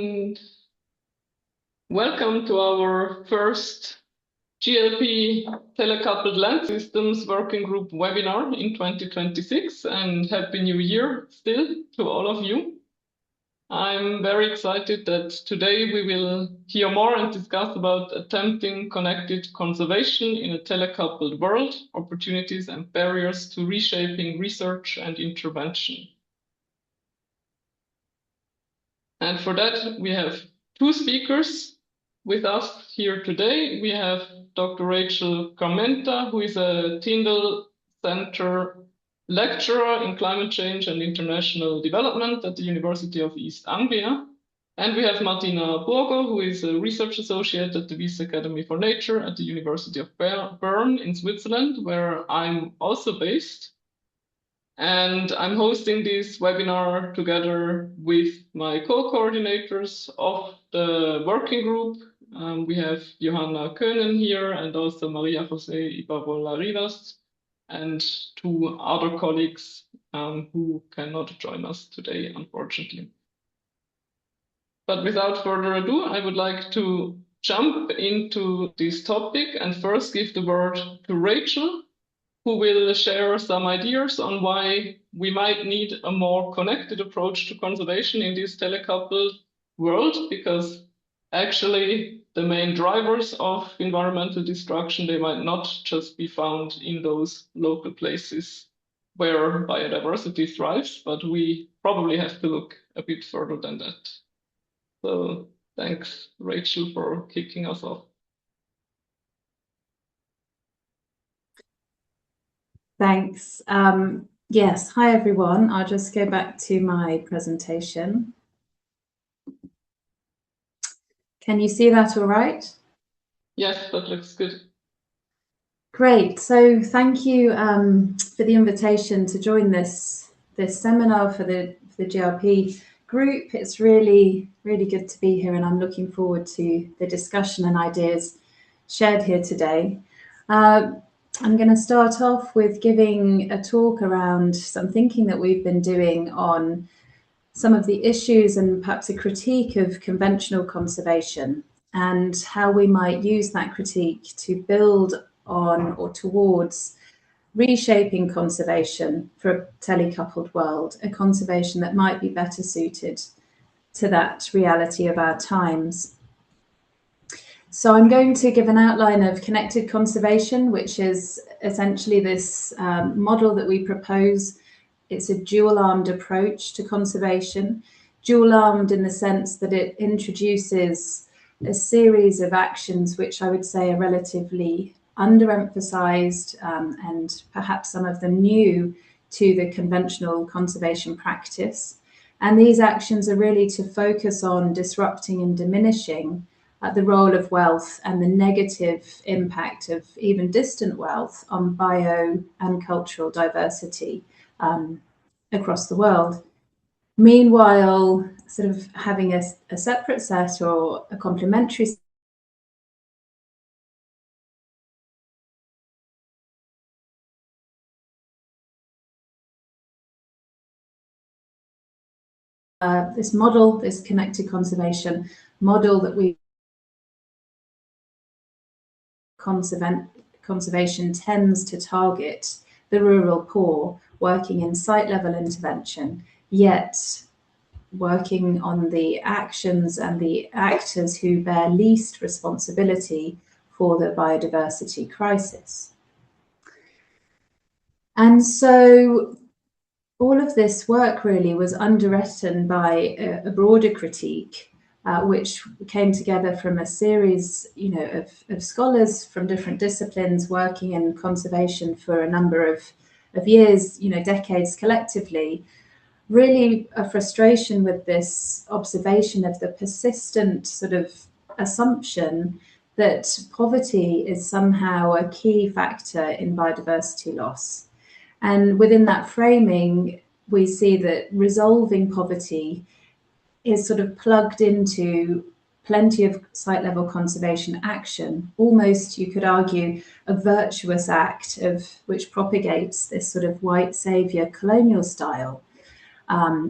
And welcome to our first GLP telecoupled land systems working group webinar in 2026, and Happy New Year still to all of you. I'm very excited that today we will hear more and discuss about attempting connected conservation in a telecoupled world, opportunities and barriers to reshaping research and intervention. And for that, we have two speakers with us here today. We have Dr. Rachel Carmenta, who is a Tyndall Center lecturer in climate change and international development at the University of East Anglia. And we have Martina Borgo, who is a research associate at the Wyss Academy for Nature at the University of Bern in Switzerland, where I'm also based. And I'm hosting this webinar together with my co-coordinators of the working group. We have Johanna Köhnen here and also Maria José Ibarrola Rivas and two other colleagues who cannot join us today, unfortunately. But without further ado, I would like to jump into this topic and first give the word to Rachel, who will share some ideas on why we might need a more connected approach to conservation in this telecoupled world, because actually the main drivers of environmental destruction, they might not just be found in those local places where biodiversity thrives, but we probably have to look a bit further than that. So thanks, Rachel, for kicking us off. Thanks. Yes, hi everyone. I'll just go back to my presentation. Can you see that all right? Yes, that looks good. Great. So thank you for the invitation to join this seminar for the GLP group. It's really good to be here, and I'm looking forward to the discussion and ideas shared here today. I'm going to start off with giving a talk around some thinking that we've been doing on some of the issues and perhaps a critique of conventional conservation and how we might use that critique to build on or towards reshaping conservation for a telecoupled world, a conservation that might be better suited to that reality of our times. So I'm going to give an outline of connected conservation, which is essentially this model that we propose. It's a dual-armed approach to conservation, dual-armed in the sense that it introduces a series of actions which I would say are relatively underemphasized and perhaps some of them new to the conventional conservation practice. And these actions are really to focus on disrupting and diminishing the role of wealth and the negative impact of even distant wealth on bio and cultural diversity across the world. Meanwhile, sort of having a separate set or a complementary this model, this connected conservation model that we conservation tends to target the rural poor, working in site level intervention, yet working on the actions and the actors who bear least responsibility for the biodiversity crisis. And so all of this work really was underwritten by a broader critique which came together from a series, of scholars from different disciplines working in conservation for a number of years, decades collectively. Really a frustration with this observation of the persistent sort of assumption that poverty is somehow a key factor in biodiversity loss. And within that framing, we see that resolving poverty is sort of plugged into plenty of site level conservation action, almost you could argue a virtuous act of which propagates this sort of white savior colonial style,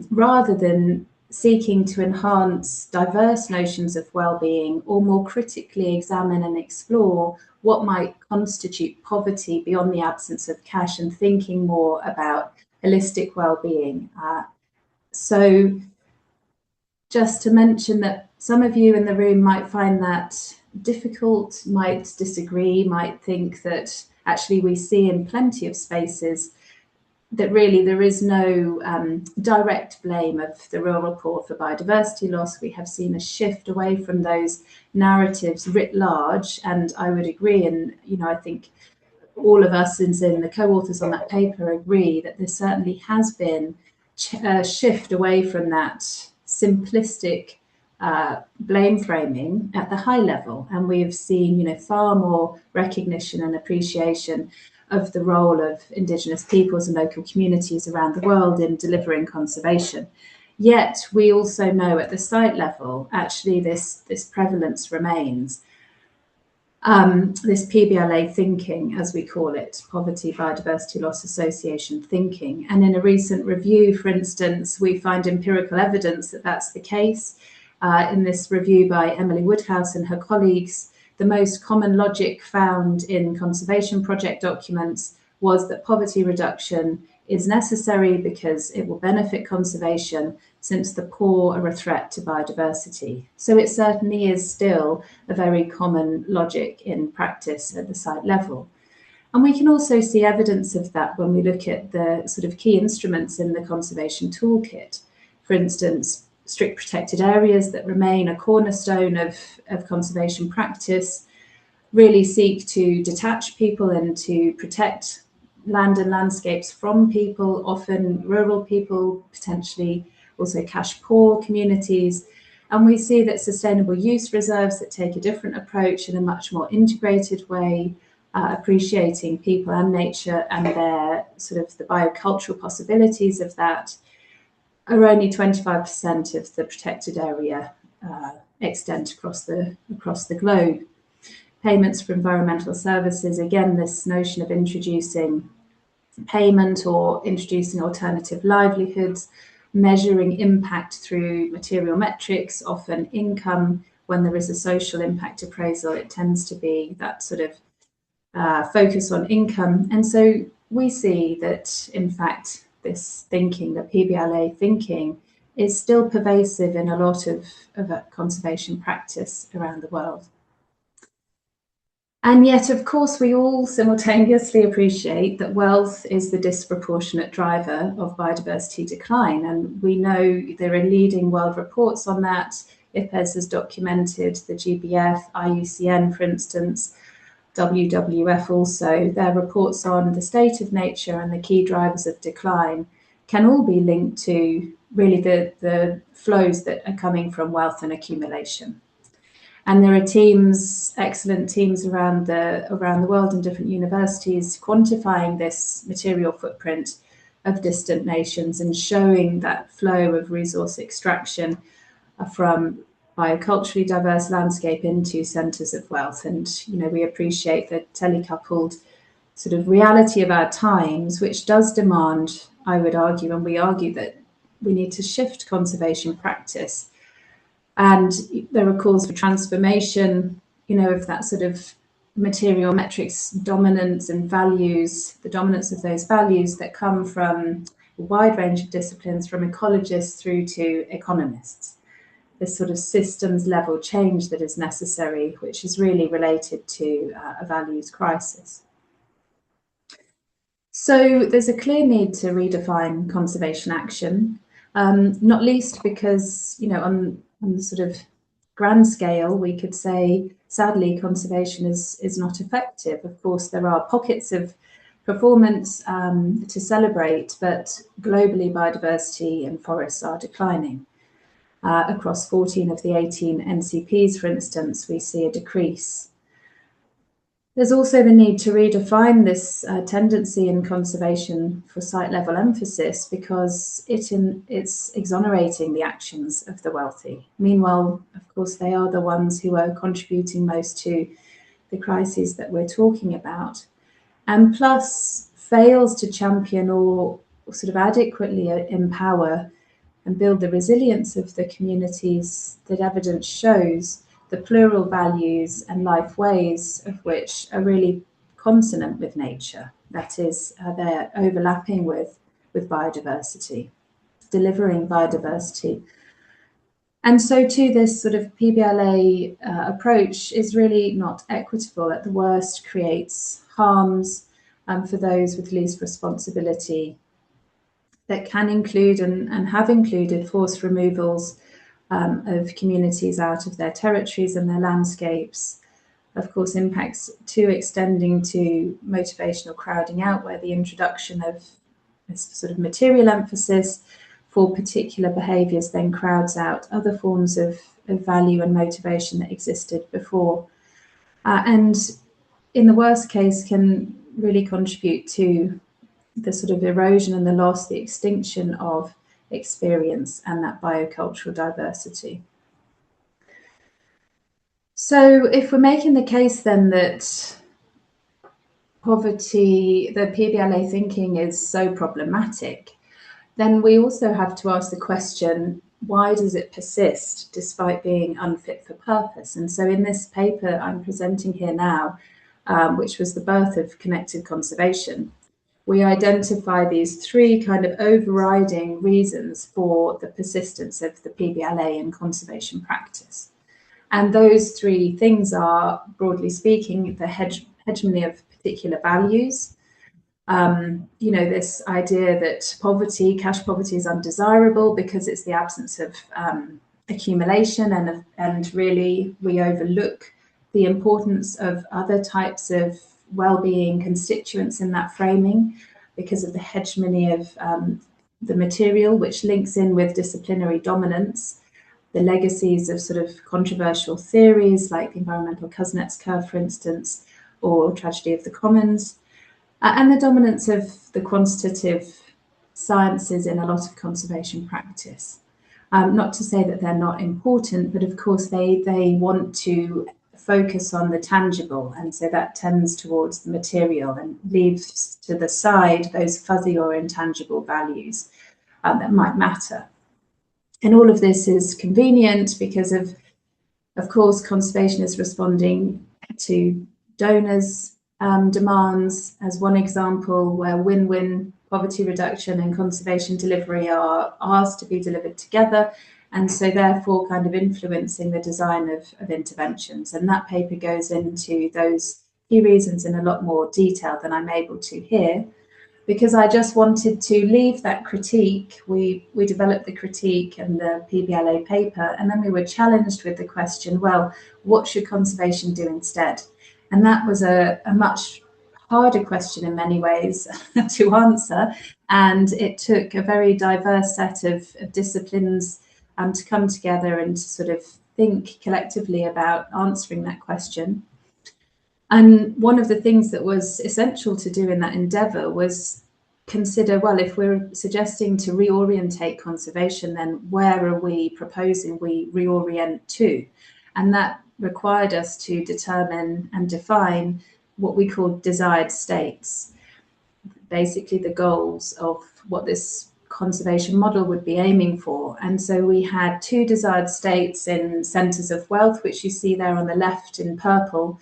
rather than seeking to enhance diverse notions of well-being, or more critically examine and explore what might constitute poverty beyond the absence of cash, and thinking more about holistic well-being. So just to mention that some of you in the room might find that difficult, might disagree, might think that actually we see in plenty of spaces that really there is no direct blame of the real report for biodiversity loss. We have seen a shift away from those narratives writ large, and I would agree, and I think all of us in the co-authors on that paper agree that there certainly has been a shift away from that simplistic blame framing at the high level, and we have seen far more recognition and appreciation of the role of Indigenous peoples and local communities around the world in delivering conservation. Yet we also know at the site level, actually this prevalence remains. This PBLA thinking, as we call it, Poverty, Biodiversity Loss Association thinking. And in a recent review, for instance, we find empirical evidence that that's the case. In this review by Emily Woodhouse and her colleagues, the most common logic found in conservation project documents was that poverty reduction is necessary because it will benefit conservation, since the poor are a threat to biodiversity. So it certainly is still a very common logic in practice at the site level. And we can also see evidence of that when we look at the sort of key instruments in the conservation toolkit. For instance, strict protected areas that remain a cornerstone of conservation practice really seek to detach people and to protect land and landscapes from people, often rural people, potentially also cash poor communities. And we see that sustainable use reserves that take a different approach in a much more integrated way, appreciating people and nature and their sort of the biocultural possibilities of that, are only 25% of the protected area extent across the globe. Payments for environmental services, again, this notion of introducing payment or introducing alternative livelihoods, measuring impact through material metrics, often income. When there is a social impact appraisal, it tends to be that sort of focus on income. And so we see that, in fact, this thinking, the PBLA thinking, is still pervasive in a lot of conservation practice around the world. And yet, of course, we all simultaneously appreciate that wealth is the disproportionate driver of biodiversity decline. And we know there are leading world reports on that. IPES has documented, the GBF, IUCN, for instance, WWF also. Their reports on the state of nature and the key drivers of decline can all be linked to really the flows that are coming from wealth and accumulation. And there are teams, excellent teams around the world in different universities, quantifying this material footprint of distant nations and showing that flow of resource extraction from bioculturally diverse landscape into centres of wealth. And we appreciate the telecoupled sort of reality of our times, which does demand, I would argue, and we argue, that we need to shift conservation practice. And there are calls for transformation, of that sort of material metrics dominance and values, the dominance of those values that come from a wide range of disciplines, from ecologists through to economists. This sort of systems level change that is necessary, which is really related to a values crisis. So there's a clear need to redefine conservation action, not least because, on the sort of grand scale, we could say, sadly, conservation is not effective. Of course, there are pockets of performance to celebrate, but globally, biodiversity and forests are declining. Across 14 of the 18 NCPs, for instance, we see a decrease. There's also the need to redefine this tendency in conservation for site-level emphasis, because it's exonerating the actions of the wealthy. Meanwhile, of course, they are the ones who are contributing most to the crises that we're talking about, and plus fails to champion or sort of adequately empower and build the resilience of the communities that evidence shows the plural values and life ways of which are really consonant with nature. That is, they're overlapping with biodiversity, delivering biodiversity. And so too, this sort of PBLA approach is really not equitable. At the worst, creates harms for those with least responsibility, that can include and have included forced removals of communities out of their territories and their landscapes. Of course, impacts too extending to motivational crowding out, where the introduction of this sort of material emphasis for particular behaviours then crowds out other forms of value and motivation that existed before. And in the worst case, can really contribute to the sort of erosion and the loss, the extinction of experience and that biocultural diversity. So if we're making the case then that poverty, the PBLA thinking is so problematic, then we also have to ask the question, why does it persist despite being unfit for purpose? And so in this paper I'm presenting here now, which was the birth of connected conservation, we identify these three kind of overriding reasons for the persistence of the PBLA in conservation practice. And those three things are, broadly speaking, the hegemony of particular values. This idea that poverty, cash poverty, is undesirable because it's the absence of accumulation, and really we overlook the importance of other types of well-being constituents in that framing because of the hegemony of the material, which links in with disciplinary dominance, the legacies of sort of controversial theories like the environmental Kuznets curve, for instance, or tragedy of the commons, and the dominance of the quantitative sciences in a lot of conservation practice. Not to say that they're not important, but of course they want to focus on the tangible, and so that tends towards the material and leaves to the side those fuzzy or intangible values that might matter. And all of this is convenient because of course, conservation is responding to donors' demands, as one example, where win-win poverty reduction and conservation delivery are asked to be delivered together, and so therefore kind of influencing the design of interventions. And that paper goes into those key reasons in a lot more detail than I'm able to here, because I just wanted to leave that critique. We developed the critique and the PBLA paper, and then we were challenged with the question, well, what should conservation do instead? And that was a much harder question in many ways to answer, and it took a very diverse set of disciplines to come together and to sort of think collectively about answering that question. And one of the things that was essential to do in that endeavour was consider, well, if we're suggesting to reorientate conservation, then where are we proposing we reorient to? And that required us to determine and define what we call desired states, basically the goals of what this conservation model would be aiming for. And so we had two desired states in centres of wealth, which you see there on the left in purple: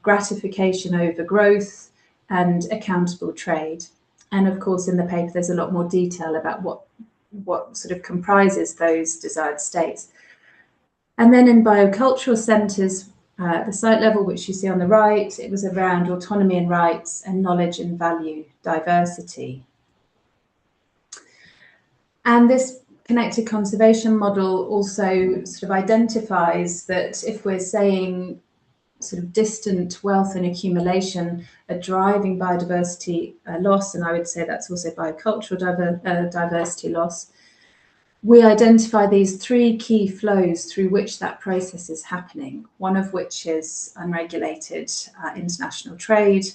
gratification over growth and accountable trade. And of course, in the paper, there's a lot more detail about what sort of comprises those desired states. And then in biocultural centres, the site level, which you see on the right, it was around autonomy and rights and knowledge and value diversity. And this connected conservation model also sort of identifies that if we're saying sort of distant wealth and accumulation are driving biodiversity loss, and I would say that's also biocultural diversity loss, we identify these three key flows through which that process is happening, one of which is unregulated international trade,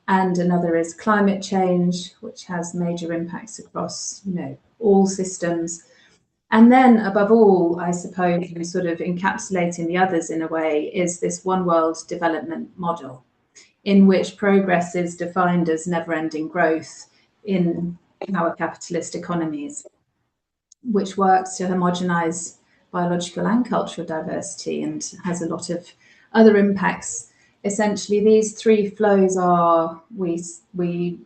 and another is climate change, which has major impacts across, all systems. And then above all, I suppose, and sort of encapsulating the others in a way, is this one world development model in which progress is defined as never-ending growth in our capitalist economies. which works to homogenize biological and cultural diversity and has a lot of other impacts. Essentially, these three flows are, we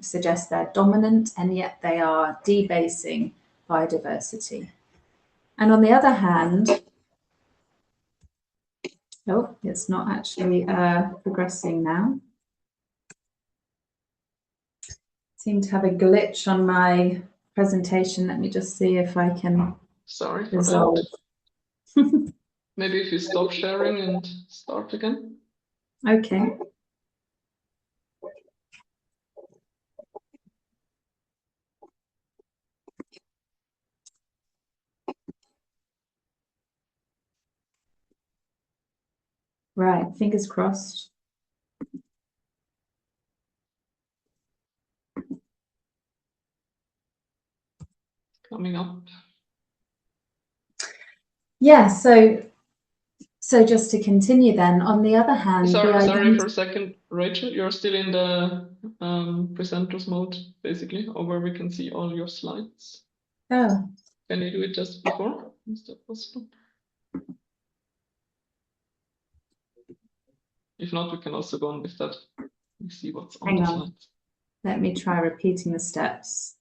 suggest they're dominant, and yet they are debasing biodiversity. And on the other hand, oh, it's not actually progressing now. Seem to have a glitch on my presentation. Let me just see if I can resolve. Maybe if you stop sharing and start again. Okay. Right, fingers crossed. Coming up. Yeah, so just to continue then, on the other hand... Sorry for a second, Rachel, you're still in the presenters mode, basically, or where we can see all your slides. Oh. Can you do it just before? Is that possible? If not, we can also go on with that. We see what's on the slides. Let me try repeating the steps.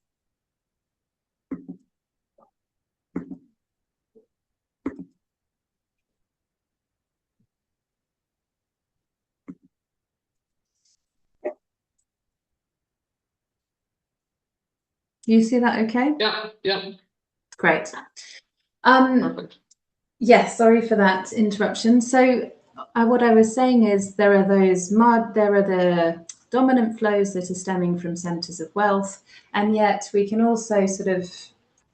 You see that okay? Yeah. Great. Perfect. Yes, sorry for that interruption. So what I was saying is there are the dominant flows that are stemming from centers of wealth, and yet we can also sort of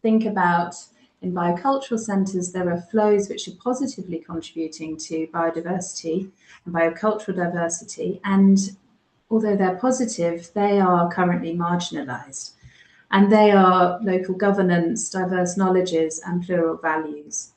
think about in biocultural centers, there are flows which are positively contributing to biodiversity and biocultural diversity. And although they're positive, they are currently marginalized. And they are local governance, diverse knowledges, and plural values.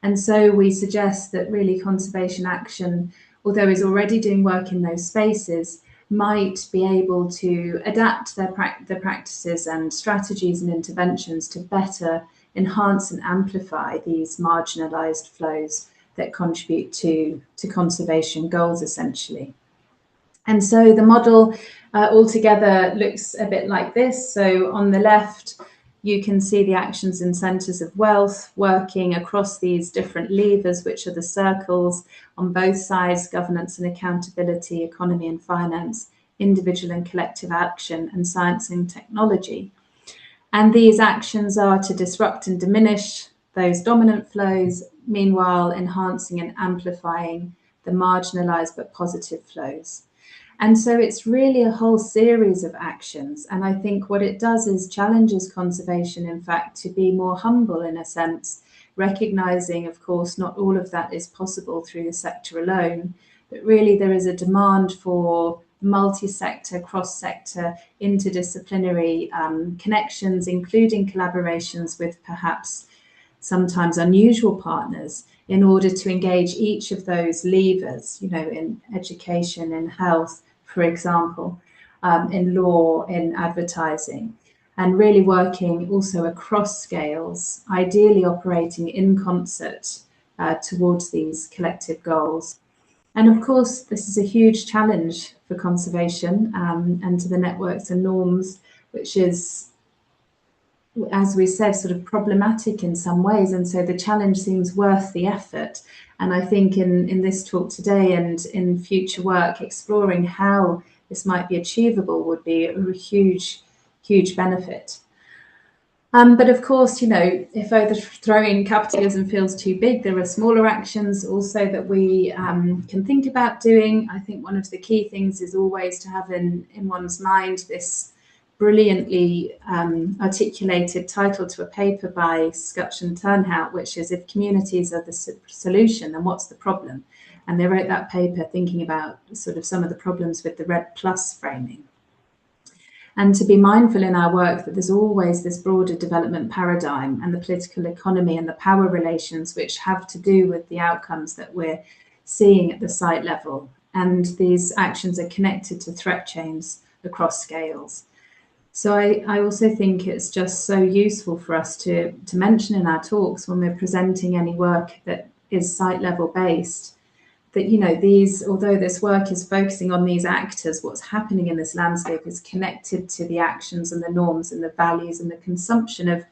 And so we suggest that really conservation action, although is already doing work in those spaces, might be able to adapt their practices and strategies and interventions to better enhance and amplify these marginalized flows that contribute to conservation goals, essentially. And so the model altogether looks a bit like this. So on the left, you can see the actions in centers of wealth working across these different levers, which are the circles on both sides: governance and accountability, economy and finance, individual and collective action, and science and technology. And these actions are to disrupt and diminish those dominant flows, meanwhile enhancing and amplifying the marginalized but positive flows. And so it's really a whole series of actions. And I think what it does is challenges conservation, in fact, to be more humble in a sense, recognizing, of course, not all of that is possible through the sector alone, but really there is a demand for multi-sector, cross-sector, interdisciplinary connections, including collaborations with perhaps sometimes unusual partners, in order to engage each of those levers, in education, in health, for example, in law, in advertising, and really working also across scales, ideally operating in concert towards these collective goals. And of course, this is a huge challenge for conservation and to the networks and norms, which is, as we said, sort of problematic in some ways. And so the challenge seems worth the effort. And I think in this talk today and in future work, exploring how this might be achievable would be a huge, huge benefit. But of course, if overthrowing capitalism feels too big, there are smaller actions also that we can think about doing. I think one of the key things is always to have in one's mind this brilliantly articulated title to a paper by Scutch and Turnhout, which is, if communities are the solution, then what's the problem? And they wrote that paper thinking about sort of some of the problems with the REDD+ framing. And to be mindful in our work that there's always this broader development paradigm and the political economy and the power relations which have to do with the outcomes that we're seeing at the site level. And these actions are connected to threat chains across scales. So I also think it's just so useful for us to mention in our talks when we're presenting any work that is site level based, that, you know, these, although this work is focusing on these actors, what's happening in this landscape is connected to the actions and the norms and the values and the consumption of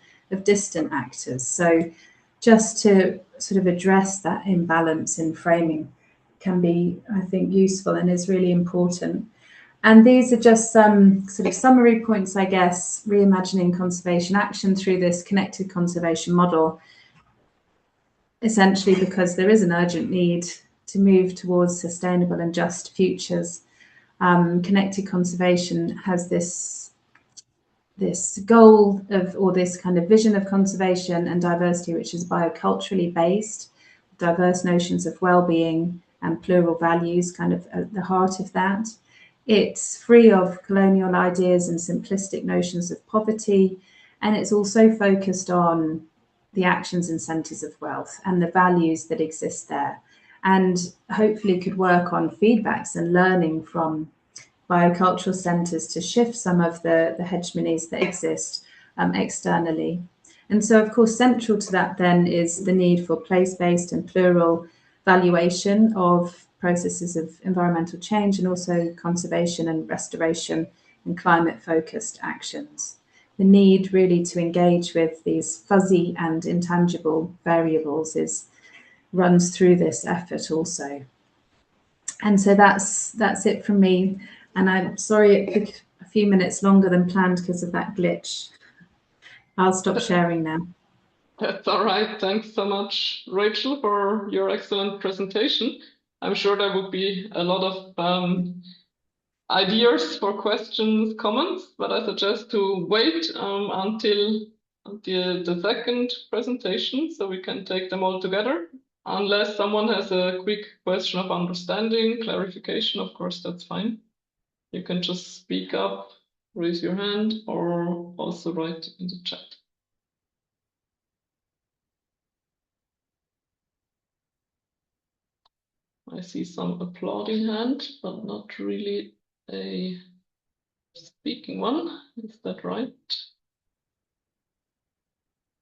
distant actors. So just to sort of address that imbalance in framing can be, I think, useful and is really important. And these are just some sort of summary points, I guess, reimagining conservation action through this connected conservation model, essentially because there is an urgent need to move towards sustainable and just futures. Connected conservation has this goal of, or this kind of vision of conservation and diversity, which is bioculturally based, diverse notions of well-being and plural values kind of at the heart of that. It's free of colonial ideas and simplistic notions of poverty, and it's also focused on the actions and centres of wealth and the values that exist there, and hopefully could work on feedbacks and learning from biocultural centres to shift some of the hegemonies that exist externally. And so, of course, central to that then is the need for place-based and plural valuation of processes of environmental change and also conservation and restoration and climate-focused actions. The need really to engage with these fuzzy and intangible variables runs through this effort also. And so that's it from me. And I'm sorry it took a few minutes longer than planned because of that glitch. I'll stop sharing now. That's all right. Thanks so much, Rachel, for your excellent presentation. I'm sure there would be a lot of ideas for questions, comments, but I suggest to wait until the second presentation so we can take them all together. Unless someone has a quick question of understanding, clarification, of course, that's fine. You can just speak up, raise your hand, or also write in the chat. I see some applauding hand, but not really a speaking one. Is that right?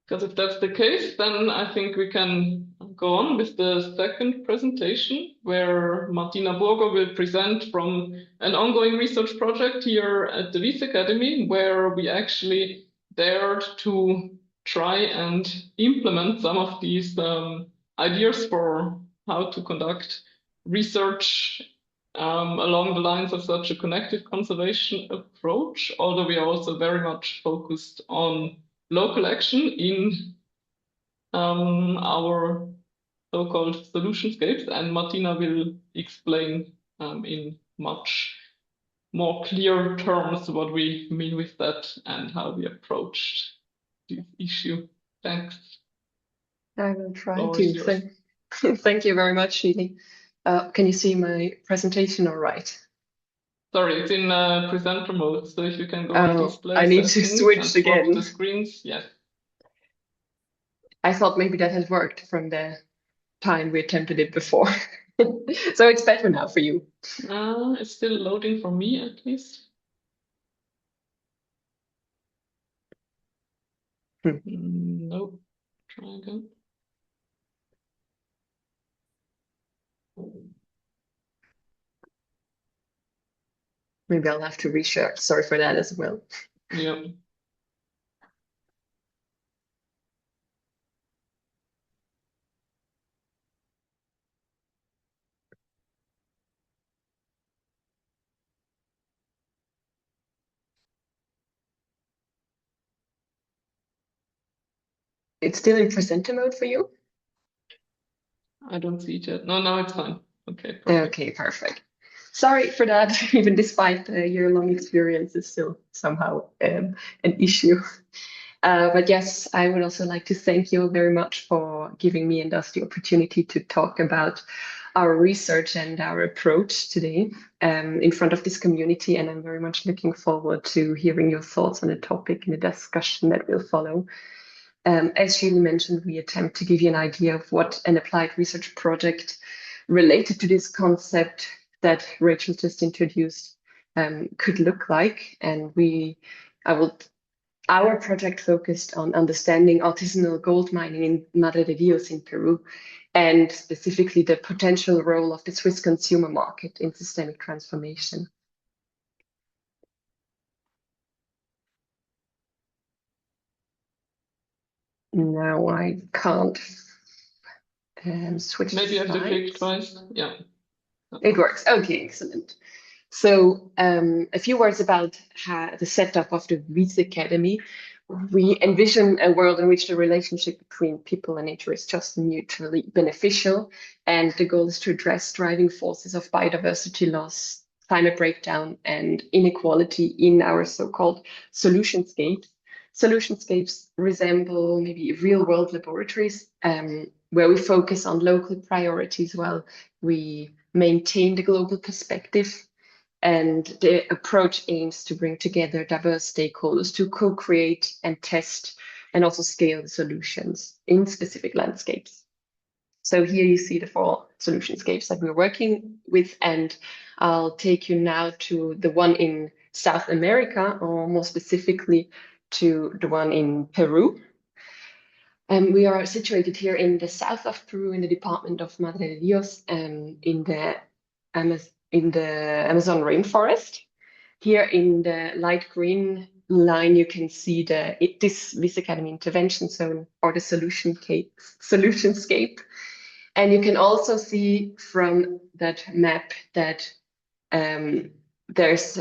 Because if that's the case, then I think we can go on with the second presentation, where Martina Burgo will present from an ongoing research project here at the Wyss Academy, where we actually dared to try and implement some of these ideas for how to conduct research along the lines of such a connected conservation approach, although we are also very much focused on local action in our so-called solutionscapes, and Martina will explain in much more clear terms what we mean with that and how we approached this issue. Thanks. I will try to. Thank you very much, Sheely. Can you see my presentation all right? Sorry, it's in presenter mode, so if you can go to display I need to switch again. The screens, yes. I thought maybe that has worked from the time we attempted it before. So it's better now for you. It's still loading for me at least. Nope. Try again. Maybe I'll have to reshare. Sorry for that as well. Yeah. It's still in presenter mode for you? I don't see it yet. No, now it's fine. Okay, perfect. Okay, perfect. Sorry for that. Even despite your long experience, it's still somehow an issue. But yes, I would also like to thank you very much for giving me and us the opportunity to talk about our research and our approach today in front of this community. And I'm very much looking forward to hearing your thoughts on the topic in the discussion that will follow. As Julie mentioned, we attempt to give you an idea of what an applied research project related to this concept that Rachel just introduced could look like. And we Our project focused on understanding artisanal gold mining in Madre de Dios in Peru, and specifically the potential role of the Swiss consumer market in systemic transformation. Now I can't switch. Maybe you have to click twice. Yeah. It works. Okay, excellent. So a few words about the setup of the Wyss Academy. We envision a world in which the relationship between people and nature is just mutually beneficial, and the goal is to address driving forces of biodiversity loss, climate breakdown, and inequality in our so-called solutionscapes. Solutionscapes resemble maybe real-world laboratories where we focus on local priorities while we maintain the global perspective. And the approach aims to bring together diverse stakeholders to co-create and test and also scale the solutions in specific landscapes. So here you see the 4 solutionscapes that we're working with, and I'll take you now to the one in South America, or more specifically to the one in Peru. And we are situated here in the south of Peru in the department of Madre de Dios, in the Amazon rainforest. Here in the light green line, you can see this Wyss Academy intervention zone, or the solutionscape. And you can also see from that map that there's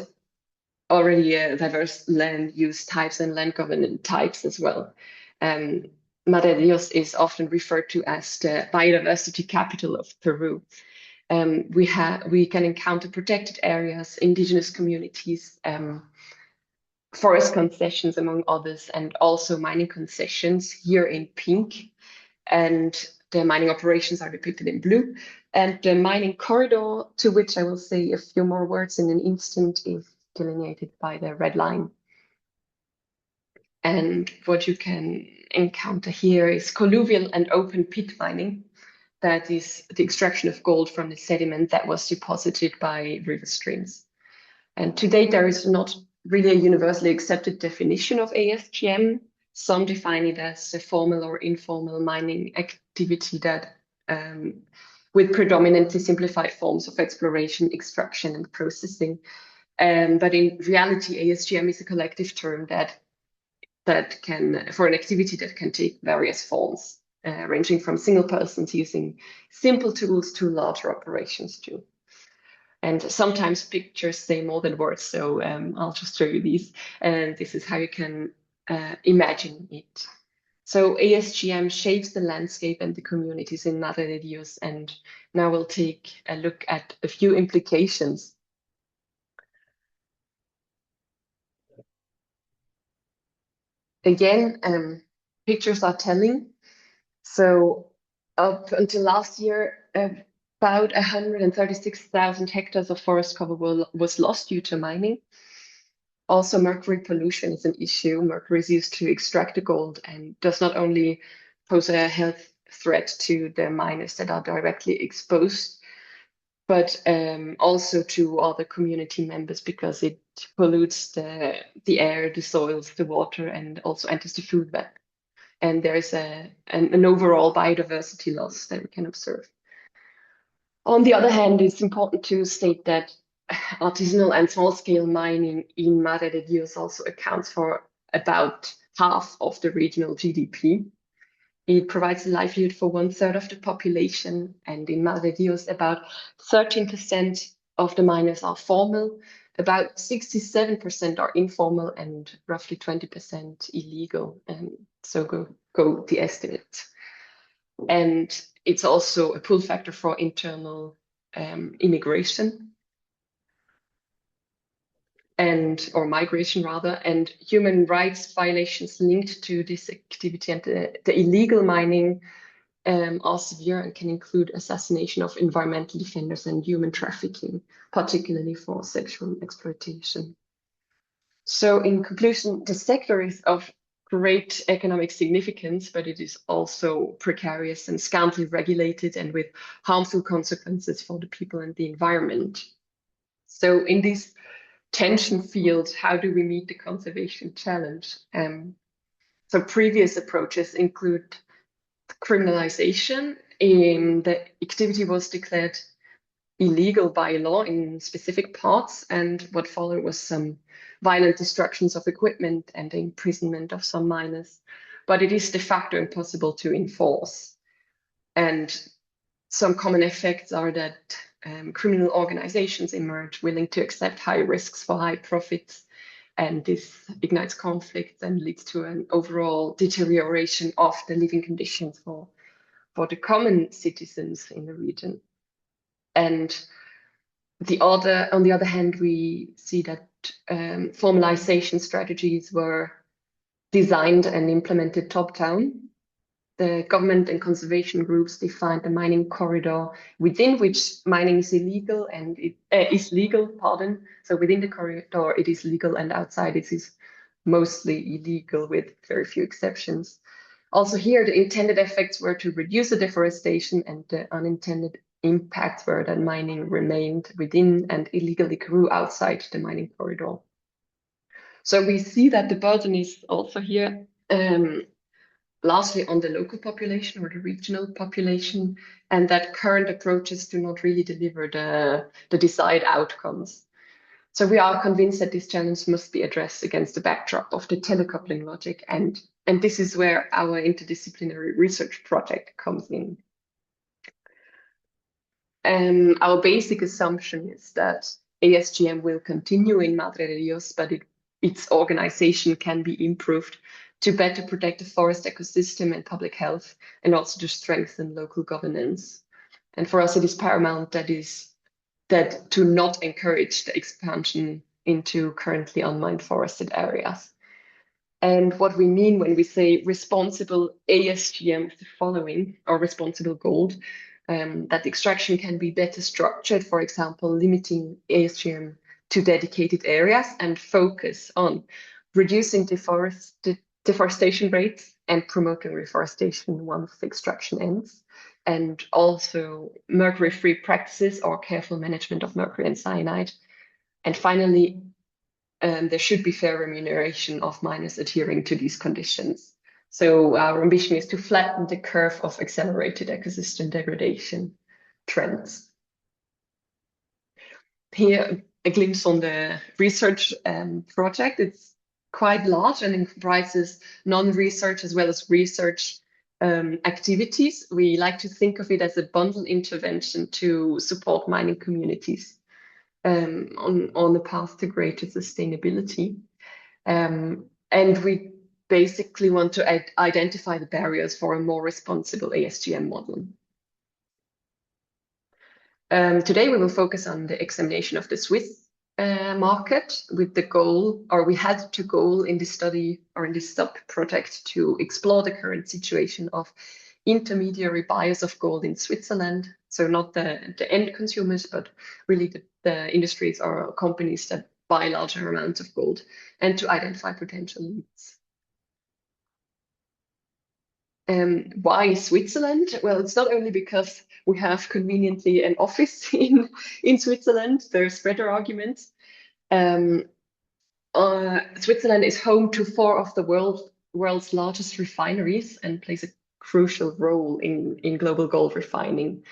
already a diverse land use types and land governance types as well. Madre de Dios is often referred to as the biodiversity capital of Peru. We can encounter protected areas, indigenous communities, forest concessions, among others, and also mining concessions here in pink. And the mining operations are depicted in blue. And the mining corridor, to which I will say a few more words in an instant, is delineated by the red line. And what you can encounter here is colluvial and open pit mining. That is the extraction of gold from the sediment that was deposited by river streams. And to date, there is not really a universally accepted definition of ASGM. Some define it as a formal or informal mining activity that with predominantly simplified forms of exploration, extraction, and processing. But in reality, ASGM is a collective term that can, for an activity that can take various forms, ranging from single persons using simple tools to larger operations too. And sometimes pictures say more than words, so I'll just show you these. And this is how you can imagine it. So ASGM shapes the landscape and the communities in Madre de Dios, and now we'll take a look at a few implications. Again, pictures are telling. So up until last year, about 136,000 hectares of forest cover was lost due to mining. Also, mercury pollution is an issue. Mercury is used to extract the gold and does not only pose a health threat to the miners that are directly exposed, but also to other community members because it pollutes the air, the soils, the water, and also enters the food web. And there is an overall biodiversity loss that we can observe. On the other hand, it's important to state that artisanal and small-scale mining in Madre de Dios also accounts for about half of the regional GDP. It provides a livelihood for 1/3 of the population, and in Madre de Dios, about 13% of the miners are formal, about 67% are informal, and roughly 20% illegal. And so go the estimate. And it's also a pull factor for internal immigration or migration rather, and human rights violations linked to this activity and the illegal mining are severe and can include assassination of environmental defenders and human trafficking, particularly for sexual exploitation. So in conclusion, the sector is of great economic significance, but it is also precarious and scantily regulated and with harmful consequences for the people and the environment. So in these tension field. How do we meet the conservation challenge? So previous approaches include criminalization. The activity was declared illegal by law in specific parts, and what followed was some violent destructions of equipment and the imprisonment of some miners. But it is de facto impossible to enforce. And some common effects are that criminal organizations emerge willing to accept high risks for high profits, and this ignites conflicts and leads to an overall deterioration of the living conditions for the common citizens in the region. And on the other hand, we see that formalization strategies were designed and implemented top-down. The government and conservation groups defined the mining corridor within which mining is illegal and it is legal, pardon. So within the corridor, it is legal, and outside it is mostly illegal with very few exceptions. Also here, the intended effects were to reduce the deforestation, and the unintended impacts were that mining remained within and illegally grew outside the mining corridor. So we see that the burden is also here largely on the local population or the regional population, and that current approaches do not really deliver the desired outcomes. So we are convinced that this challenge must be addressed against the backdrop of the telecoupling logic, and this is where our interdisciplinary research project comes in. Our basic assumption is that ASGM will continue in Madre de Dios, but its organization can be improved to better protect the forest ecosystem and public health, and also to strengthen local governance. And for us, it is paramount that to not encourage the expansion into currently unmined forested areas. And what we mean when we say responsible ASGM is the following, or responsible gold, that extraction can be better structured, for example, limiting ASGM to dedicated areas and focus on reducing deforestation rates and promoting reforestation once the extraction ends, and also mercury-free practices or careful management of mercury and cyanide. And finally, there should be fair remuneration of miners adhering to these conditions. So our ambition is to flatten the curve of accelerated ecosystem degradation trends. Here, a glimpse on the research project. It's quite large and comprises non-research as well as research activities. We like to think of it as a bundle intervention to support mining communities on the path to greater sustainability. And we basically want to identify the barriers for a more responsible ASGM model. Today we will focus on the examination of the Swiss market with the goal, or we had to goal in this study or in this sub-project to explore the current situation of intermediary buyers of gold in Switzerland. So not the end consumers, but really the industries or companies that buy larger amounts of gold, and to identify potential leads. Why Switzerland? Well, it's not only because we have conveniently an office in Switzerland. There's better arguments. Switzerland is home to 4 of the world's largest refineries and plays a crucial role in global gold refining.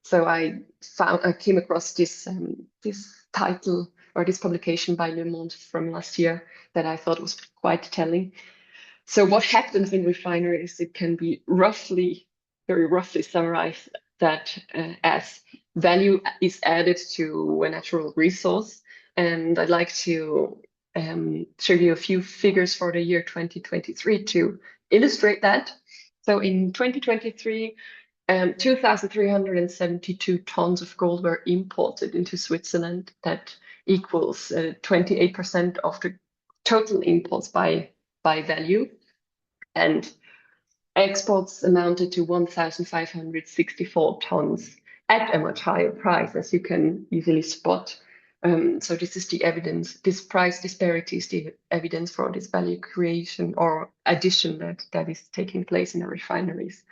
So I came across this title or this publication by Le Monde from last year that I thought was quite telling. So what happens in refineries, it can be very roughly summarized that as value is added to a natural resource. And I'd like to show you a few figures for the year 2023 to illustrate that. So in 2023, 2,372 tons of gold were imported into Switzerland. That equals 28% of the total imports by value. And exports amounted to 1,564 tons at a much higher price, as you can easily spot. So this is the evidence, this price disparity is the evidence for this value creation or addition that is taking place in the refineries.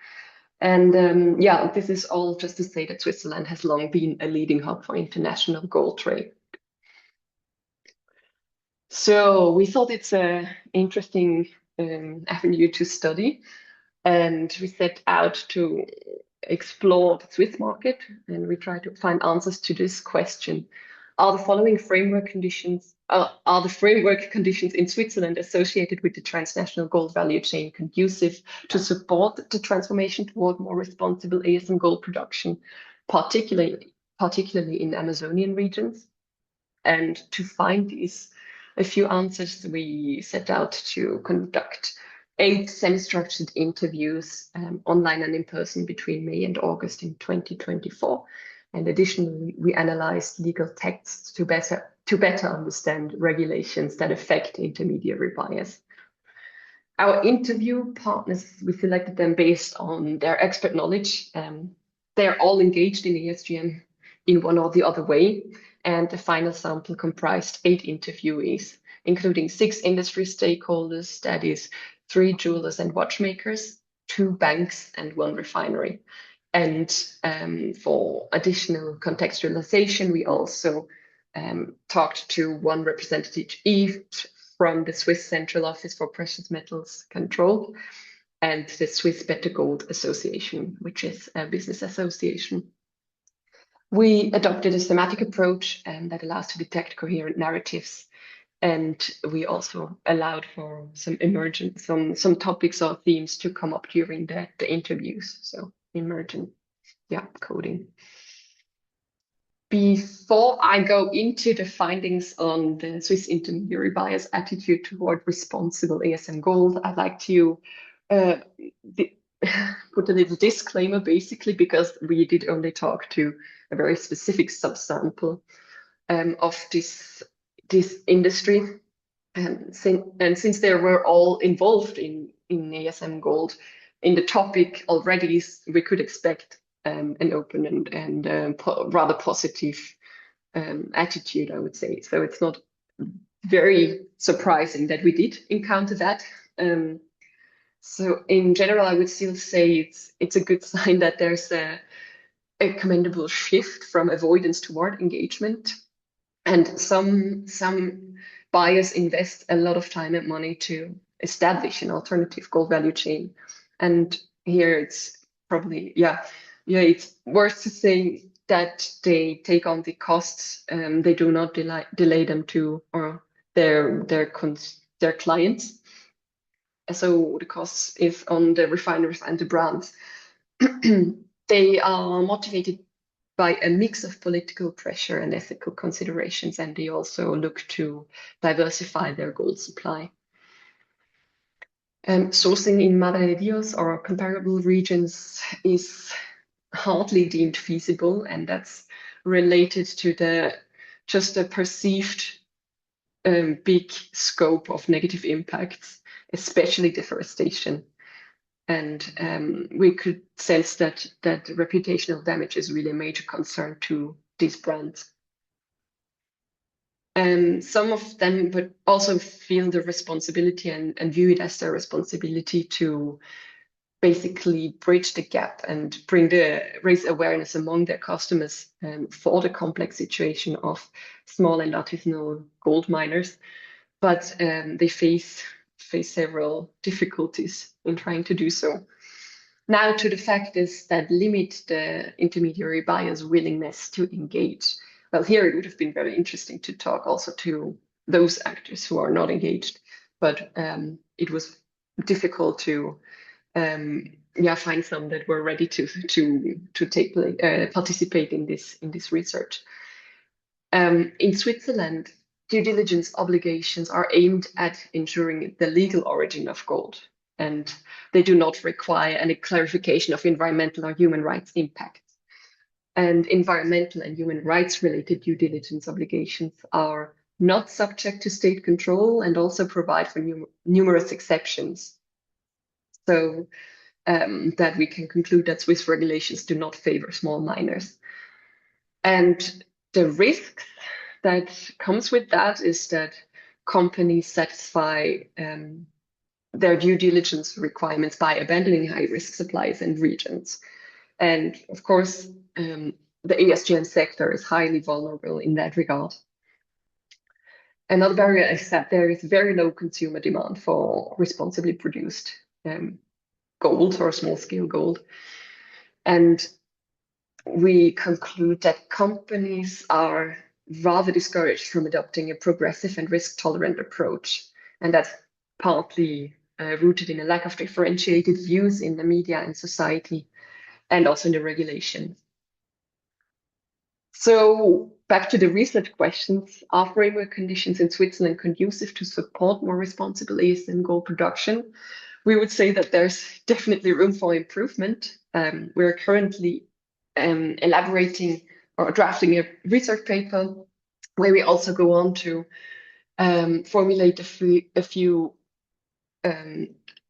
And yeah, this is all just to say that Switzerland has long been a leading hub for international gold trade. So we thought it's an interesting avenue to study, and we set out to explore the Swiss market, and we try to find answers to this question. Are the framework conditions in Switzerland associated with the transnational gold value chain conducive to support the transformation toward more responsible ASM gold production, particularly in Amazonian regions? And to find these a few answers, we set out to conduct 8 semi-structured interviews, online and in person, between May and August in 2024. And additionally, we analyzed legal texts to better understand regulations that affect intermediary buyers. Our interview partners, we selected them based on their expert knowledge. They're all engaged in ESGM in one or the other way. And the final sample comprised 8 interviewees, including 6 industry stakeholders, that is 3 jewelers and watchmakers, 2 banks, and 1 refinery. And for additional contextualization, we also talked to 1 representative each from the Swiss Central Office for Precious Metals Control and the Swiss Better Gold Association, which is a business association. We adopted a thematic approach that allows to detect coherent narratives, and we also allowed for some topics or themes to come up during the interviews. So emergent, coding. Before I go into the findings on the Swiss intermediary buyers' attitude toward responsible ASM gold, I'd like to put a little disclaimer, basically, because we did only talk to a very specific subsample of this industry. And since they were all involved in ASM gold, in the topic already, we could expect an open and rather positive attitude, I would say. So it's not very surprising that we did encounter that. So in general, I would still say it's a good sign that there's a commendable shift from avoidance toward engagement. And some buyers invest a lot of time and money to establish an alternative gold value chain. And here it's probably, it's worth to say that they take on the costs. They do not delay them to their clients. So the costs is on the refiners and the brands. They are motivated by a mix of political pressure and ethical considerations, and they also look to diversify their gold supply. Sourcing in Madre de Dios or comparable regions is hardly deemed feasible, and that's related to just the perceived big scope of negative impacts, especially deforestation. And we could sense that reputational damage is really a major concern to these brands. Some of them would also feel the responsibility and view it as their responsibility to basically bridge the gap and raise awareness among their customers for the complex situation of small and artisanal gold miners. But they face several difficulties in trying to do so. Now to the factors that limit the intermediary buyer's willingness to engage. Well, here it would have been very interesting to talk also to those actors who are not engaged, but it was difficult to find some that were ready to participate in this research. In Switzerland, due diligence obligations are aimed at ensuring the legal origin of gold, and they do not require any clarification of environmental or human rights impacts. And environmental and human rights related due diligence obligations are not subject to state control and also provide for numerous exceptions. So that we can conclude that Swiss regulations do not favor small miners. And the risk that comes with that is that companies satisfy their due diligence requirements by abandoning high-risk supplies and regions. And of course, the ESGN sector is highly vulnerable in that regard. Another barrier is that there is very low consumer demand for responsibly produced gold or small-scale gold. And we conclude that companies are rather discouraged from adopting a progressive and risk-tolerant approach. And that's partly rooted in a lack of differentiated views in the media and society, and also in the regulation. So back to the research questions, are framework conditions in Switzerland conducive to support more responsible ASM gold production? We would say that there's definitely room for improvement. We're currently elaborating or drafting a research paper where we also go on to formulate a few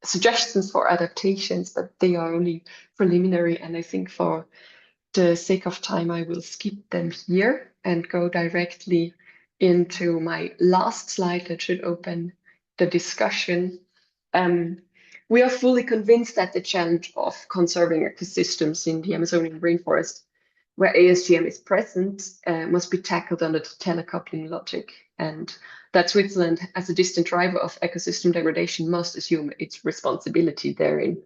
suggestions for adaptations, but they are only preliminary. And I think for the sake of time, I will skip them here and go directly into my last slide that should open the discussion. We are fully convinced that the challenge of conserving ecosystems in the Amazonian rainforest, where ASGM is present, must be tackled under the telecoupling logic, and that Switzerland, as a distant driver of ecosystem degradation, must assume its responsibility therein.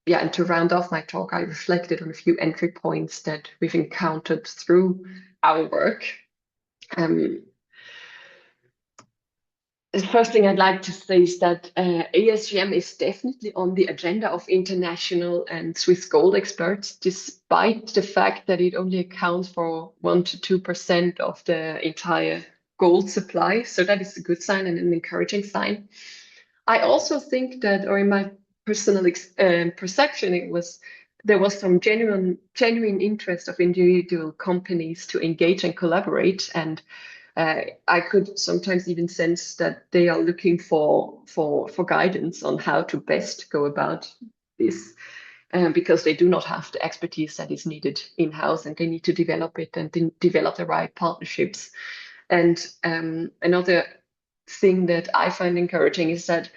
Yeah, and to round off my talk, I reflected on a few entry points that we've encountered through our work. The first thing I'd like to say is that ASGM is definitely on the agenda of international and Swiss gold experts, despite the fact that it only accounts for 1 to 2% of the entire gold supply. So that is a good sign and an encouraging sign. I also think that, or in my personal perception, there was some genuine interest of individual companies to engage and collaborate, and I could sometimes even sense that they are looking for guidance on how to best go about this, because they do not have the expertise that is needed in-house, and they need to develop it and develop the right partnerships. And another thing that I find encouraging is that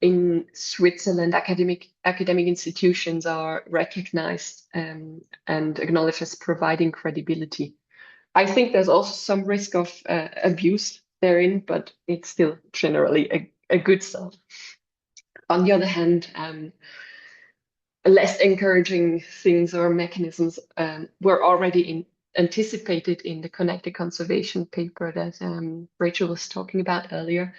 in Switzerland, academic institutions are recognized and acknowledged as providing credibility. I think there's also some risk of abuse therein, but it's still generally a good start. On the other hand, less encouraging things or mechanisms were already anticipated in the connected conservation paper that Rachel was talking about earlier.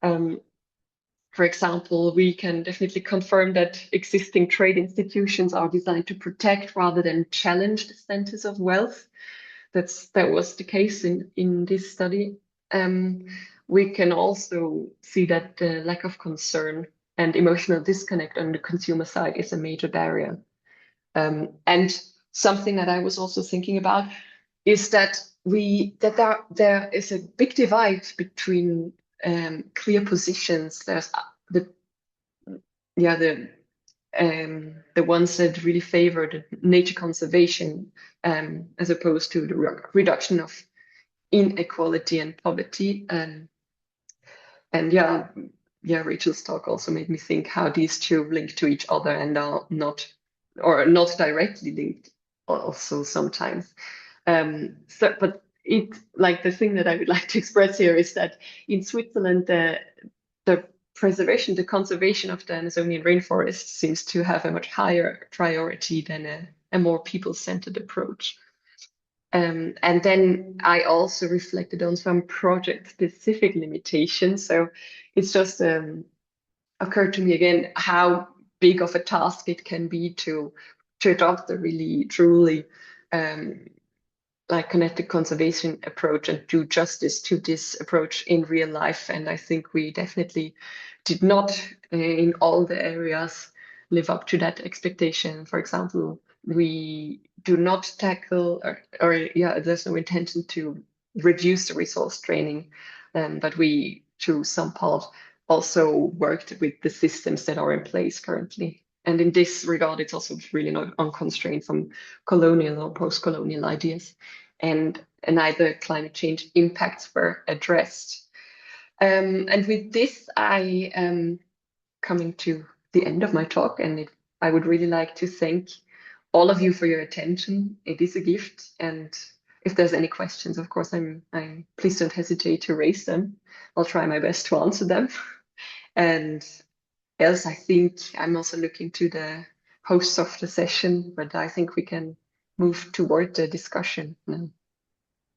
For example, we can definitely confirm that existing trade institutions are designed to protect rather than challenge the centers of wealth. That was the case in this study. We can also see that the lack of concern and emotional disconnect on the consumer side is a major barrier. And something that I was also thinking about is that there is a big divide between clear positions. There's the ones that really favor the nature conservation as opposed to the reduction of inequality and poverty. And Rachel's talk also made me think how these two link to each other and are not directly linked also sometimes. But the thing that I would like to express here is that in Switzerland, the preservation, the conservation of the Amazonian rainforest seems to have a much higher priority than a more people-centered approach. And then I also reflected on some project-specific limitations. So it's just occurred to me again how big of a task it can be to adopt a really truly connected conservation approach and do justice to this approach in real life. And I think we definitely did not in all the areas live up to that expectation. For example, we do not tackle there's no intention to reduce the resource draining, but we, to some part, also worked with the systems that are in place currently. And in this regard, it's also really not unconstrained from colonial or post-colonial ideas. And neither climate change impacts were addressed. And with this, I am coming to the end of my talk, and I would really like to thank all of you for your attention. It is a gift, and if there's any questions, of course, please don't hesitate to raise them. I'll try my best to answer them. And else, I think I'm also looking to the hosts of the session, but I think we can move toward the discussion now.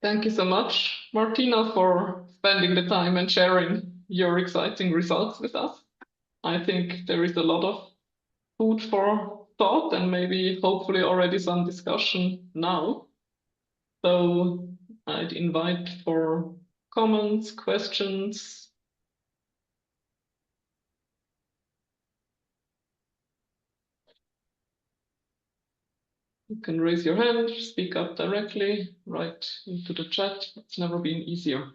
Thank you so much, Martina, for spending the time and sharing your exciting results with us. I think there is a lot of food for thought and maybe hopefully already some discussion now. So I'd invite for comments, questions. You can raise your hand, speak up directly, write into the chat. It's never been easier.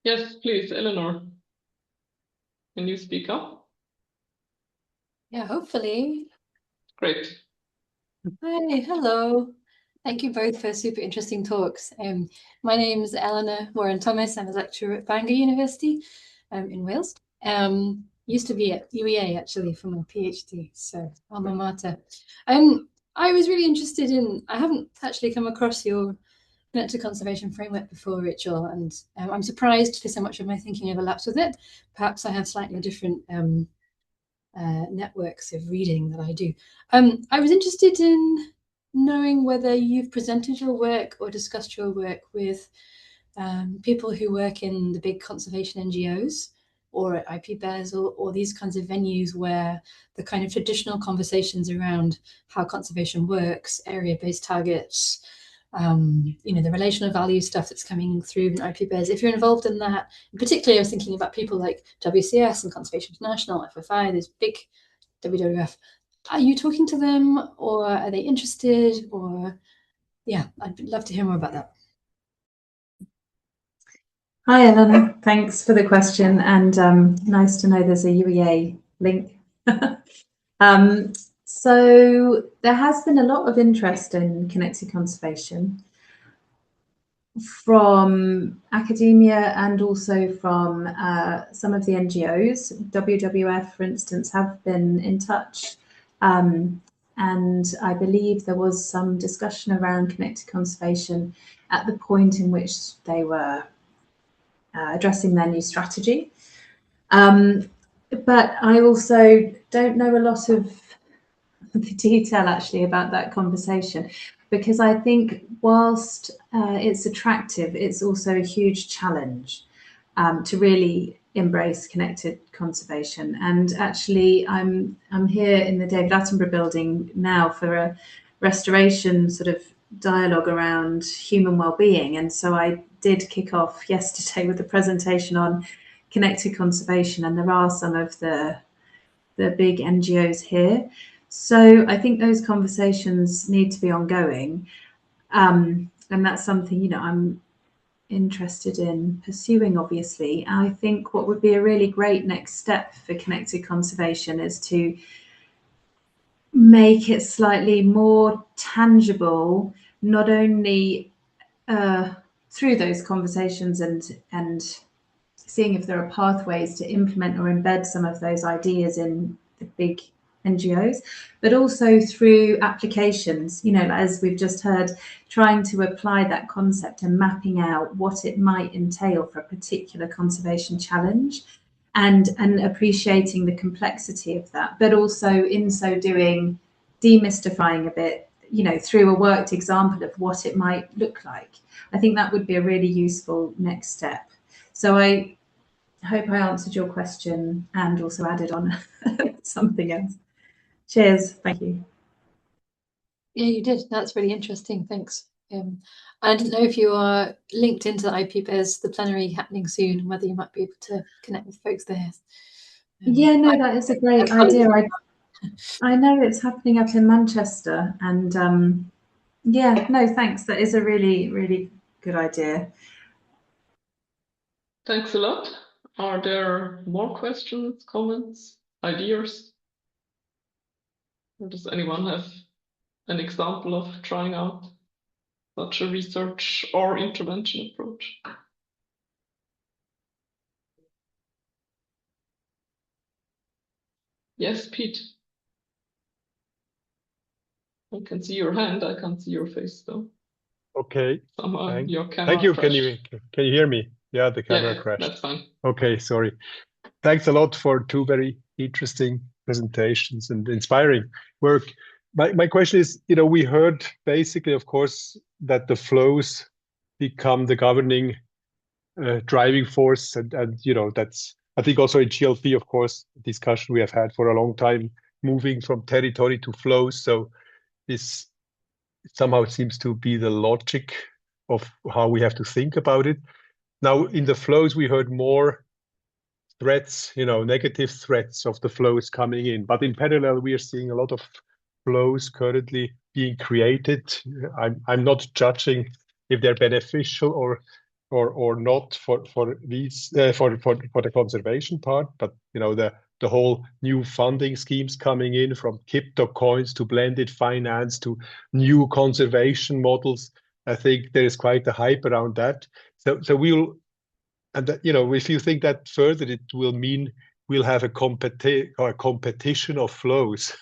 Yes, please, Eleanor. Can you speak up? Yeah, hopefully. Great. Hi, hello. Thank you both for super interesting talks. My name is Eleanor Moran-Thomas. I'm a lecturer at Bangor University in Wales. Used to be at UEA actually for my PhD, so alma mater. I was really interested in, I haven't actually come across your connected conservation framework before, Rachel, and I'm surprised for so much of my thinking overlaps with it. Perhaps I have slightly different networks of reading that I do. I was interested in knowing whether you've presented your work or discussed your work with people who work in the big conservation NGOs or at IPBES or these kinds of venues where the kind of traditional conversations around how conservation works, area-based targets, the relational value stuff that's coming through in IPBES. If you're involved in that, and particularly I was thinking about people like WCS and Conservation International, FFI, there's big WWF. Are you talking to them or are they interested? Or yeah, I'd love to hear more about that. Hi, Ellen. Thanks for the question, and nice to know there's a UEA link. So there has been a lot of interest in connected conservation from academia and also from some of the NGOs. WWF, for instance, have been in touch. And I believe there was some discussion around connected conservation at the point in which they were addressing their new strategy. But I also don't know a lot of the detail actually about that conversation, because I think whilst it's attractive, it's also a huge challenge to really embrace connected conservation. And actually, I'm here in the David Attenborough building now for a restoration sort of dialogue around human well-being, and so I did kick off yesterday with a presentation on connected conservation, and there are some of the big NGOs here. So I think those conversations need to be ongoing, and that's something I'm interested in pursuing, obviously. I think what would be a really great next step for connected conservation is to make it slightly more tangible, not only through those conversations and seeing if there are pathways to implement or embed some of those ideas in the big NGOs, but also through applications, as we've just heard, trying to apply that concept and mapping out what it might entail for a particular conservation challenge, and appreciating the complexity of that, but also in so doing, demystifying a bit, through a worked example of what it might look like. I think that would be a really useful next step. So I hope I answered your question and also added on something else. Cheers. Thank you. Yeah, you did. That's really interesting. Thanks. I didn't know if you are linked into the IPBES, the plenary happening soon, and whether you might be able to connect with folks there. Yeah, no, that is a great idea. I know it's happening up in Manchester, and yeah, no, thanks. That is a really, really good idea. Thanks a lot. Are there more questions, comments, ideas? Or does anyone have an example of trying out such a research or intervention approach? Yes, Pete. I can see your hand. I can't see your face though. Okay. Somehow your camera Thank you. crashed. Can you hear me? Yeah, the camera Yeah, crashed. that's fine. Okay, sorry. Thanks a lot for two very interesting presentations and inspiring work. My question is, we heard basically, of course, that the flows become the governing driving force, and that's, I think, also in GLP, of course, discussion we have had for a long time, moving from territory to flows. So this somehow seems to be the logic of how we have to think about it. Now, in the flows, we heard more threats, negative threats of the flows coming in. But in parallel, we are seeing a lot of flows currently being created. I'm not judging if they're beneficial or not for these for the conservation part, but the whole new funding schemes coming in, from crypto coins to blended finance to new conservation models. I think there is quite a hype around that. So we'll, and if you think that further, it will mean we'll have a competition of flows,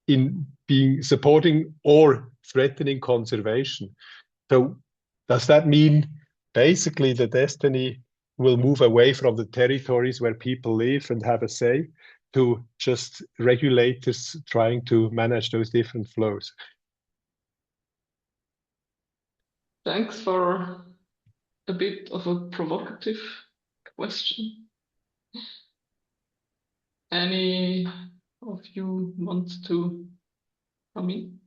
in being supporting or threatening conservation. So does that mean basically the destiny will move away from the territories where people live and have a say to just regulators trying to manage those different flows? Thanks for a bit of a provocative question. Any of you want to come in?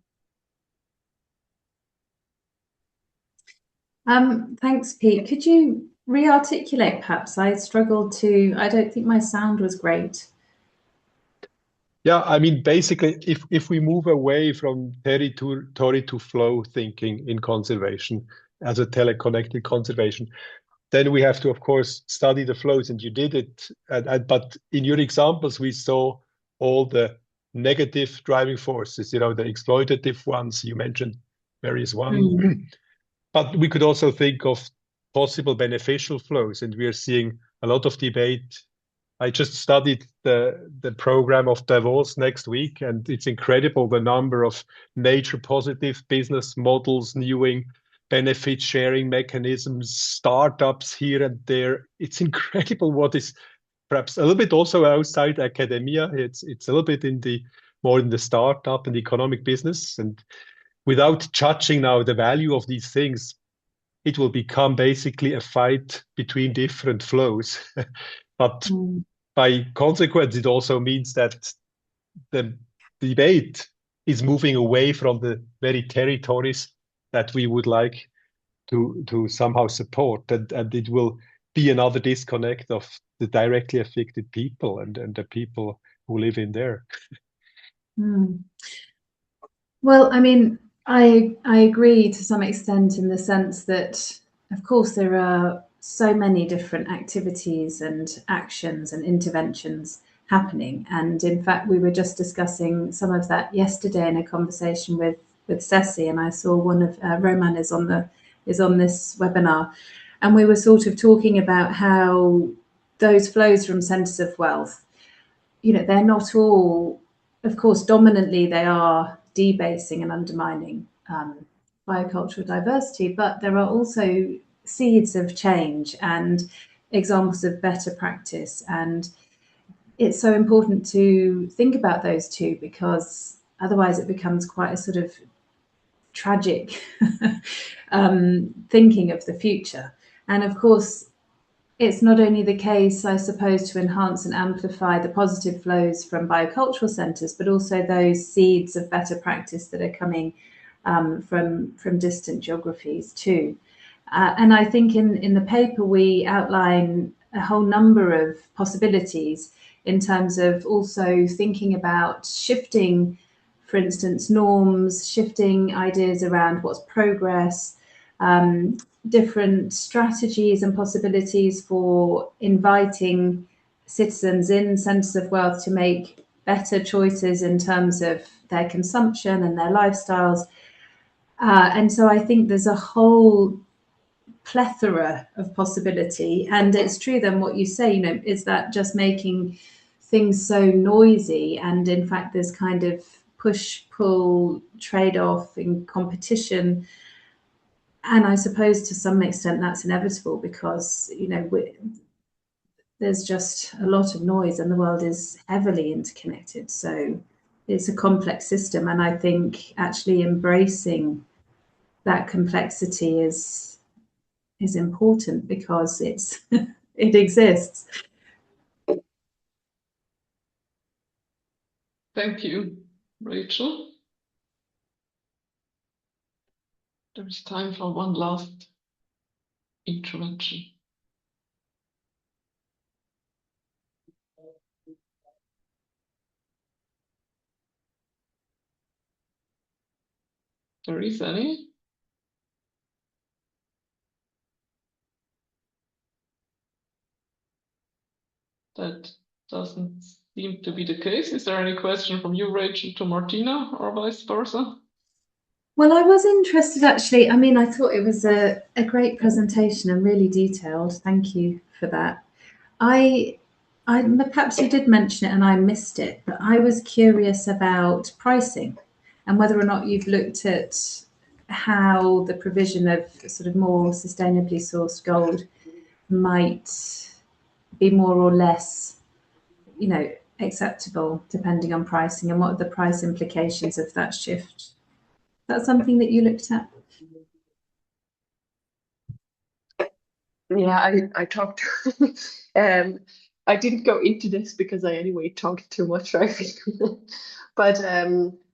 Thanks, Pete. Could you re-articulate, perhaps? I don't think my sound was great. Yeah, I mean, basically, if we move away from territory to flow thinking in conservation as a teleconnected conservation, then we have to, of course, study the flows, and you did it. But in your examples, we saw all the negative driving forces, the exploitative ones. You mentioned various ones. But we could also think of possible beneficial flows, and we are seeing a lot of debate. I just studied the program of Davos next week, and it's incredible the number of nature positive business models, new benefit sharing mechanisms, startups here and there. It's incredible what is perhaps a little bit also outside academia. It's a little bit more in the startup and economic business. And without judging now the value of these things, it will become basically a fight between different flows. But by consequence, it also means that the debate is moving away from the very territories that we would like to somehow support, and it will be another disconnect of the directly affected people and the people who live in there. Well, I mean, I agree to some extent, in the sense that, of course, there are so many different activities and actions and interventions happening. And in fact, we were just discussing some of that yesterday in a conversation with Ceci, and I saw one of Roman is on this webinar, and we were sort of talking about how those flows from centres of wealth, they're not all, of course, dominantly they are debasing and undermining biocultural diversity, but there are also seeds of change and examples of better practice. And it's so important to think about those two, because otherwise it becomes quite a sort of tragic thinking of the future. And of course, it's not only the case, I suppose, to enhance and amplify the positive flows from biocultural centres, but also those seeds of better practice that are coming from distant geographies too. And I think in the paper we outline a whole number of possibilities in terms of also thinking about shifting, for instance, norms, shifting ideas around what's progress, different strategies and possibilities for inviting citizens in centres of wealth to make better choices in terms of their consumption and their lifestyles. And so I think there's a whole plethora of possibility. And it's true then what you say, is that just making things so noisy, and in fact there's kind of push-pull trade-off in competition. And I suppose to some extent that's inevitable because, you know, there's just a lot of noise and the world is heavily interconnected. So it's a complex system. And I think actually embracing that complexity is important because it exists. Thank you, Rachel. There's time for one last intervention. There is any? That doesn't seem to be the case. Is there any question from you, Rachel, to Martina, or vice versa? Well, I was interested actually. I mean, I thought it was a great presentation and really detailed. Thank you for that. I perhaps you did mention it and I missed it, but I was curious about pricing and whether or not you've looked at how the provision of sort of more sustainably sourced gold might be more or less, you know, acceptable depending on pricing, and what are the price implications of that shift. Is that something that you looked at? Yeah, I talked. I didn't go into this because I anyway talked too much, I think. But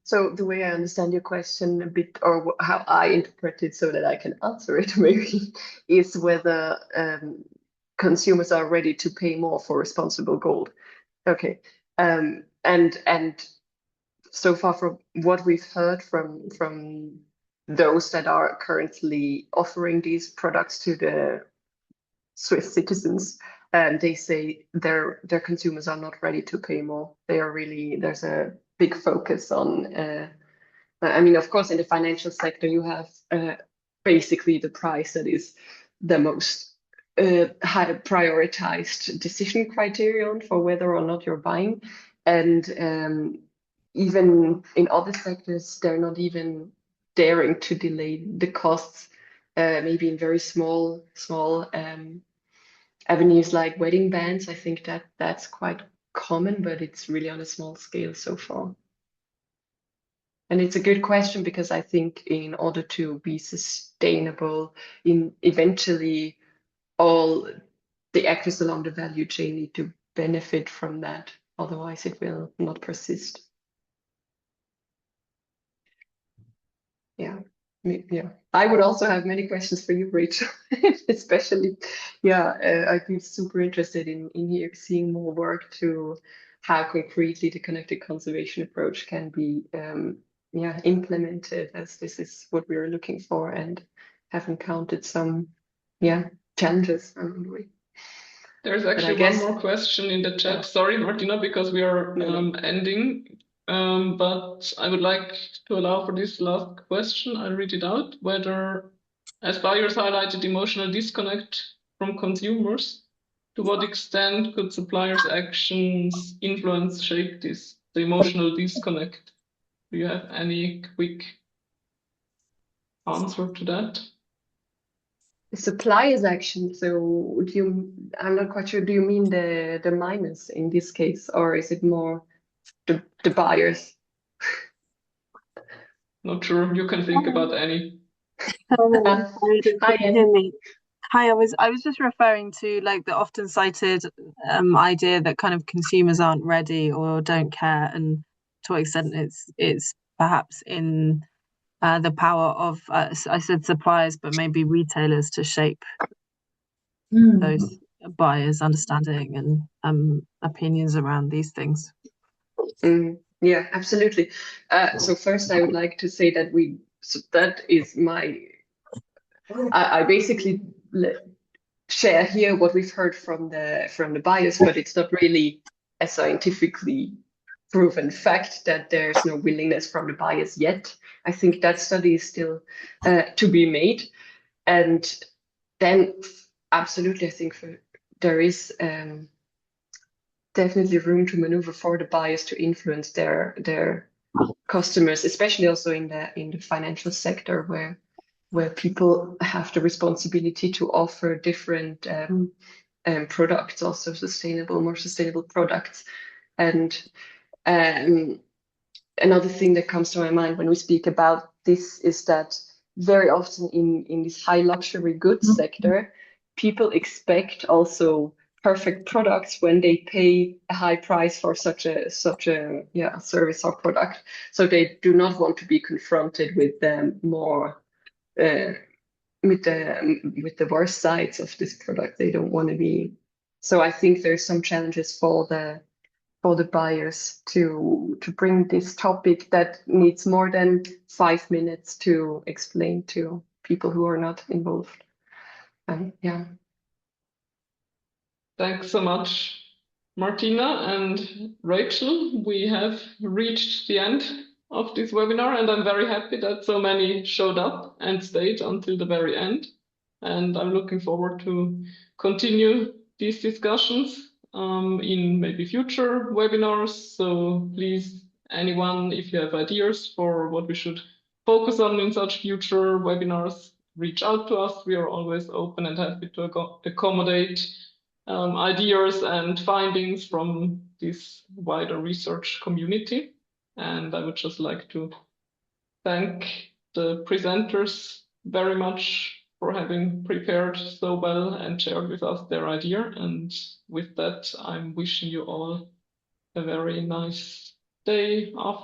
so the way I understand your question a bit, or how I interpret it so that I can answer it maybe, is whether consumers are ready to pay more for responsible gold. Okay. And so far from what we've heard from those that are currently offering these products to the Swiss citizens, they say their consumers are not ready to pay more. They are really, there's a big focus on, I mean, of course, in the financial sector, you have basically the price that is the most high prioritized decision criterion for whether or not you're buying. And even in other sectors, they're not even daring to delay the costs, maybe in very small avenues like wedding bands. I think that's quite common, but it's really on a small scale so far. And it's a good question because I think in order to be sustainable, eventually all the actors along the value chain need to benefit from that. Otherwise, it will not persist. Yeah. Yeah, I would also have many questions for you, Rachel, especially, yeah, I'd be super interested in here seeing more work to how concretely the connected conservation approach can be yeah, implemented, as this is what we are looking for and have encountered some, yeah, challenges along the way. There's actually one more question in the chat. Yeah. Sorry, Martina, because we are ending. But I would like to allow for this last question. I'll read it out. Whether, as buyers highlighted, emotional disconnect from consumers, to what extent could suppliers' actions influence, shape this, the emotional disconnect? Do you have any quick answer to that? The supplier's action, so I'm not quite sure, do you mean the miners in this case, or is it more the buyers? Not sure. You can think about any. Hi, hear me? Hi, I was just referring to like the often cited idea that kind of consumers aren't ready or don't care, and to what extent it's perhaps in the power of I said suppliers, but maybe retailers to shape those buyers' understanding and opinions around these things. Yeah, absolutely. So first, I would like to say that that is my. I basically share here what we've heard from the buyers, but it's not really a scientifically proven fact that there's no willingness from the buyers yet. I think that study is still to be made, and then absolutely, I think there definitely room to maneuver for the buyers to influence their customers, especially also in the financial sector where people have the responsibility to offer different products, also more sustainable products. And another thing that comes to my mind when we speak about this is that very often in this high luxury goods sector, people expect also perfect products when they pay a high price for such a service or product. So they do not want to be confronted with more with the worst sides of this product. They don't want to be. So I think there's some challenges for the buyers to bring this topic that needs more than 5 minutes to explain to people who are not involved. Yeah. Thanks so much, Martina and Rachel. We have reached the end of this webinar, and I'm very happy that so many showed up and stayed until the very end. And I'm looking forward to continue these discussions in maybe future webinars. So please, anyone, if you have ideas for what we should focus on in such future webinars, reach out to us. We are always open and happy to accommodate ideas and findings from this wider research community. And I would just like to thank the presenters very much for having prepared so well and shared with us their idea. And with that, I'm wishing you all a very nice day after.